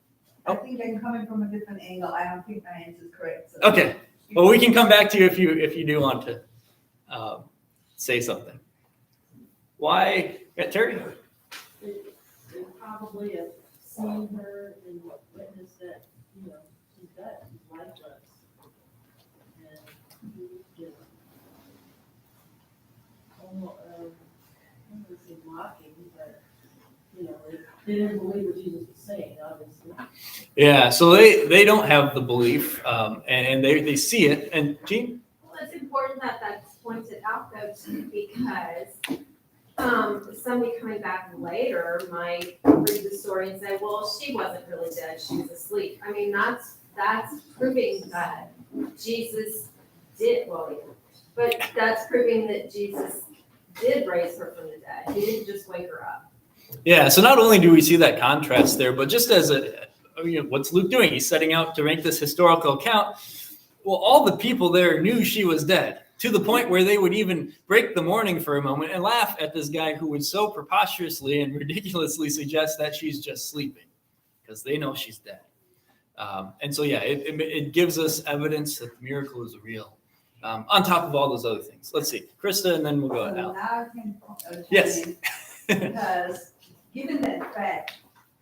I think I'm coming from a different angle. I don't think my answer is correct. So. Okay, well, we can come back to you if you do want to say something. Why, yeah, Terry? They probably have seen her and witnessed that, you know, she's dead, she's lifeless. And, you know, almost, I don't want to say mocking, but, you know, they didn't believe what Jesus was saying, obviously. Yeah, so they don't have the belief, and they see it. And Jean? Well, it's important that that's pointed out though too, because somebody coming back later might read the story and say, well, she wasn't really dead, she was asleep. I mean, that's proving that Jesus did, but that's proving that Jesus did raise her from the dead. He didn't just wake her up. Yeah, so not only do we see that contrast there, but just as what's Luke doing? He's setting out to make this historical account. Well, all the people there knew she was dead, to the point where they would even break the mourning for a moment and laugh at this guy who would so preposterously and ridiculously suggest that she's just sleeping, because they know she's dead. And so, yeah, it gives us evidence that the miracle is real, on top of all those other things. Let's see, Krista, and then we'll go So now. now I can Yes. because given that fact,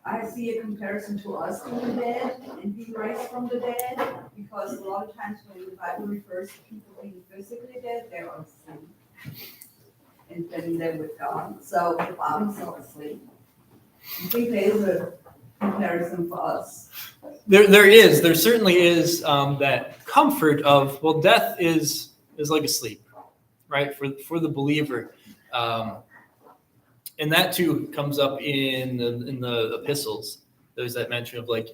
I see a comparison to us being dead and being raised from the dead, because a lot of times when the Bible refers to people being physically dead, they're asleep. And then they're with God. So the body's not asleep. I think there's a comparison for us. There certainly is that comfort of, well, death is like a sleep, right? For the believer. And that too comes up in the epistles. There's that mention of like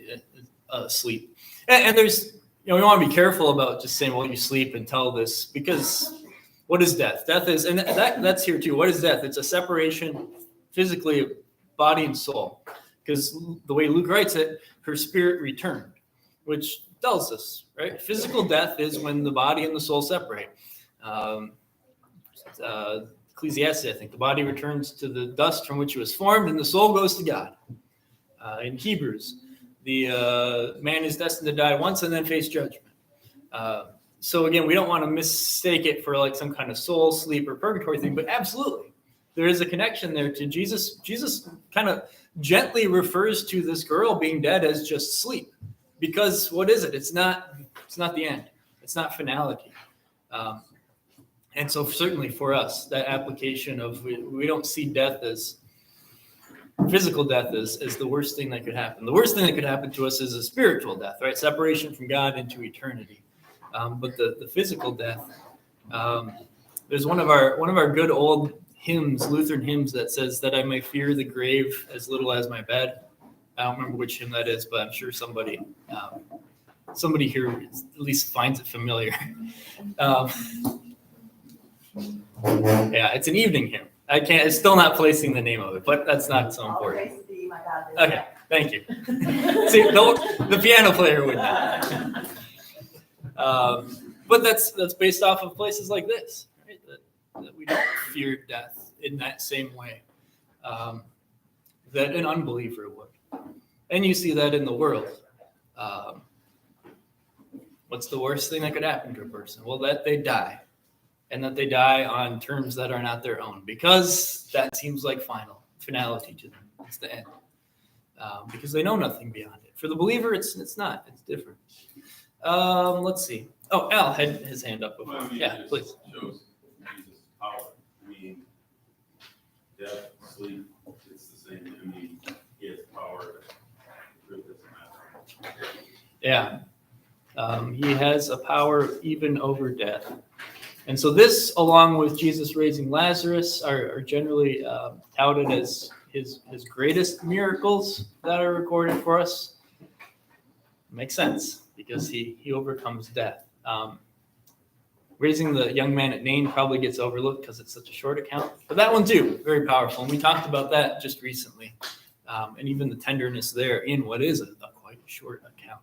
sleep. And there's, we want to be careful about just saying, well, you sleep until this, because what is death? Death is, and that's here too. What is death? It's a separation physically of body and soul. Because the way Luke writes it, her spirit returned, which tells us, right? Physical death is when the body and the soul separate. Ecclesiastes, I think, the body returns to the dust from which it was formed, and the soul goes to God. In Hebrews, the man is destined to die once and then face judgment. So again, we don't want to mistake it for like some kind of soul sleep or purgatory thing, but absolutely, there is a connection there to Jesus. Jesus kind of gently refers to this girl being dead as just sleep, because what is it? It's not the end. It's not finality. And so certainly for us, that application of we don't see death as physical death as the worst thing that could happen. The worst thing that could happen to us is a spiritual death, right? Separation from God into eternity. But the physical death, there's one of our good old hymns, Lutheran hymns, that says that I may fear the grave as little as my bed. I don't remember which hymn that is, but I'm sure somebody here at least finds it familiar. Yeah, it's an evening hymn. It's still not placing the name of it, but that's not so important. Okay, thank you. See, the piano player would know. But that's based off of places like this, right? That we don't fear death in that same way that an unbeliever would. And you see that in the world. What's the worst thing that could happen to a person? Well, that they die. And that they die on terms that are not their own, because that seems like finality to them. It's the end. Because they know nothing beyond it. For the believer, it's not. It's different. Let's see. Oh, Al had his hand up before. Well, I mean, Yeah, it please. shows Jesus' power. I mean, death, sleep, it's the same. I mean, he has power to prove this matter. Yeah. He has a power even over death. And so this, along with Jesus raising Lazarus, are generally touted as his greatest miracles that are recorded for us. Makes sense, because he overcomes death. Raising the young man at Nain probably gets overlooked because it's such a short account. But that one too, very powerful. And we talked about that just recently. And even the tenderness there in what is a quite short account.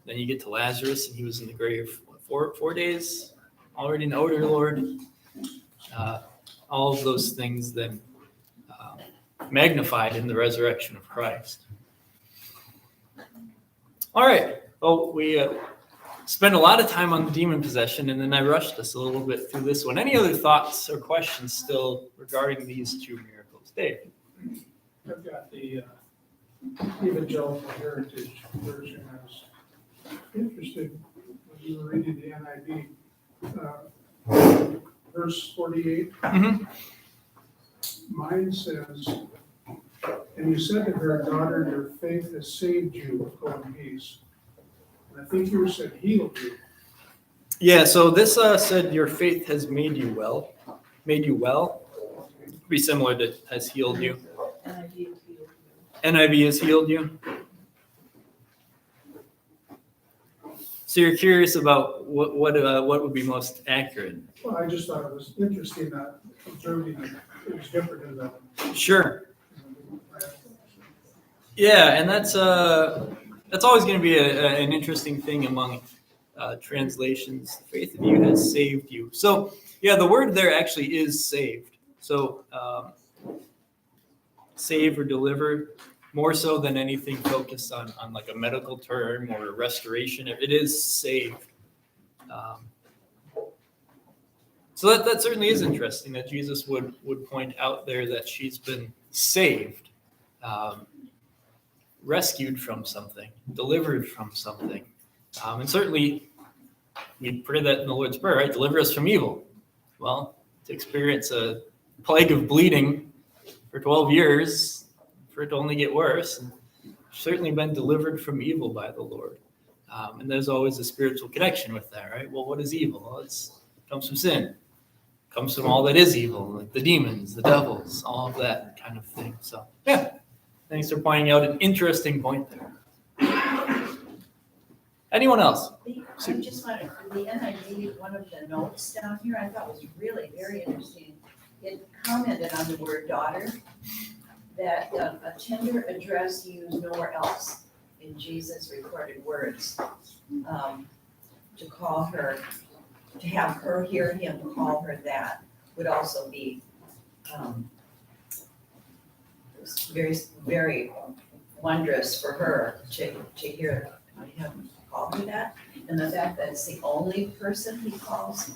Then you get to Lazarus, and he was in the grave 4 days, already know, dear Lord. All of those things then magnified in the resurrection of Christ. All right. Well, we spent a lot of time on the demon possession, and then I rushed us a little bit through this one. Any other thoughts or questions still regarding these two miracles? Dave? I've got the Evangelical Heritage version. I was interested when you were reading the NIV. Verse 48, Mm-hmm. mine says, "And you said to her, daughter, your faith has saved you, go in peace." And I think you said healed you. Yeah, so this said your faith has made you well. Made you well. Be similar to has healed you. NIV has healed you. So you're curious about what would be most accurate? Well, I just thought it was interesting that observing that it was different in the. Sure. Yeah, and that's always going to be an interesting thing among translations. The faith of you has saved you. So yeah, the word there actually is saved. So save or deliver, more so than anything focused on like a medical term or a restoration. It is saved. So that certainly is interesting that Jesus would point out there that she's been saved, rescued from something, delivered from something. And certainly we pray that in the Lord's Prayer, right? Deliver us from evil. Well, to experience a plague of bleeding for 12 years, for it to only get worse, and certainly been delivered from evil by the Lord. And there's always a spiritual connection with that, right? Well, what is evil? Well, it comes from sin. It comes from all that is evil, like the demons, the devils, all of that kind of thing. So, yeah, thanks for pointing out an interesting point there. Anyone else? I just wanted, the NIV, one of the notes down here, I thought was really very interesting. It commented on the word daughter, that a tender address used nowhere else in Jesus' recorded words. To call her, to have her hear him call her that would also be very, very wondrous for her to hear him call her that. And the fact that it's the only person he calls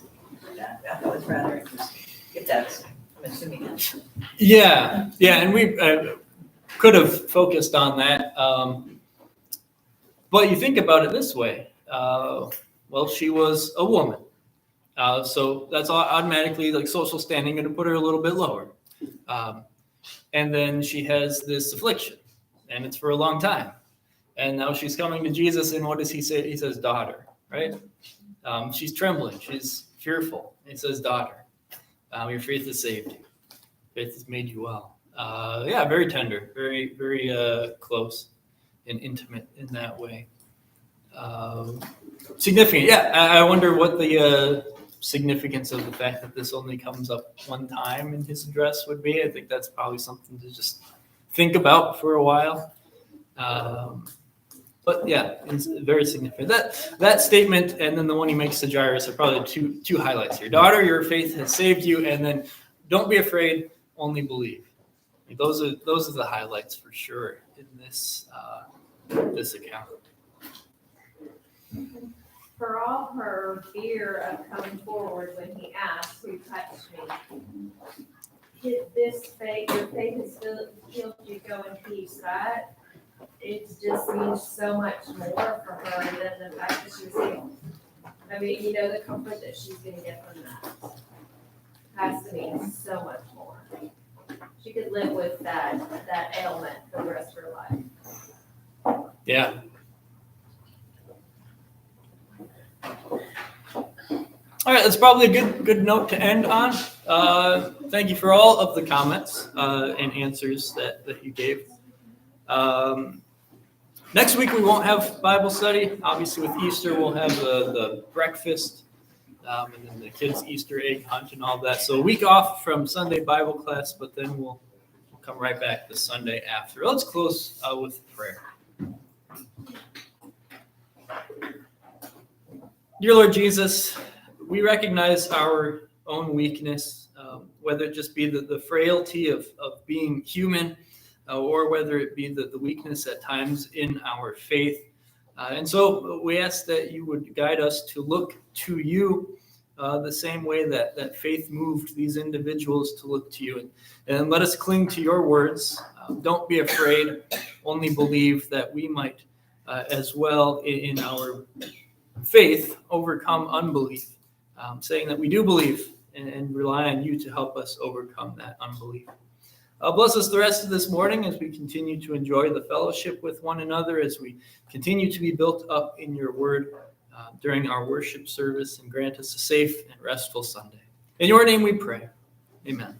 that, I thought was rather interesting. If that's, I'm assuming that's. Yeah, and we could have focused on that. But you think about it this way. Well, she was a woman. So that's automatically like social standing going to put her a little bit lower. And then she has this affliction, and it's for a long time. And now she's coming to Jesus, and what does he say? He says, daughter, right? She's trembling. She's fearful. He says, daughter, your faith has saved you. Faith has made you well. Yeah, very tender, very, very close and intimate in that way. Significant. Yeah, I wonder what the significance of the fact that this only comes up one time in his address would be. I think that's probably something to just think about for a while. But yeah, it's very significant. That statement and then the one he makes to Jairus are probably two highlights here. Daughter, your faith has saved you, and then don't be afraid, only believe. Those are the highlights for sure in this account. For all her fear of coming forward when he asked, who touched me? This faith, your faith has healed you, go in peace. That it just means so much more for her than the fact that she was healed. I mean, the comfort that she's going to get from that has to mean so much more. She could live with that ailment for the rest of her life. Yeah. All right, that's probably a good note to end on. Thank you for all of the comments and answers that you gave. Next week we won't have Bible study. Obviously, with Easter we'll have the breakfast and then the kids' Easter egg hunt and all that. So a week off from Sunday Bible class, but then we'll come right back the Sunday after. Let's close with prayer. Dear Lord Jesus, we recognize our own weakness, whether it just be the frailty of being human, or whether it be the weakness at times in our faith. And so we ask that you would guide us to look to you the same way that faith moved these individuals to look to you. And let us cling to your words. Don't be afraid, only believe, that we might as well in our faith overcome unbelief, saying that we do believe and rely on you to help us overcome that unbelief. Bless us the rest of this morning as we continue to enjoy the fellowship with one another, as we continue to be built up in your word during our worship service, and grant us a safe and restful Sunday. In your name we pray. Amen.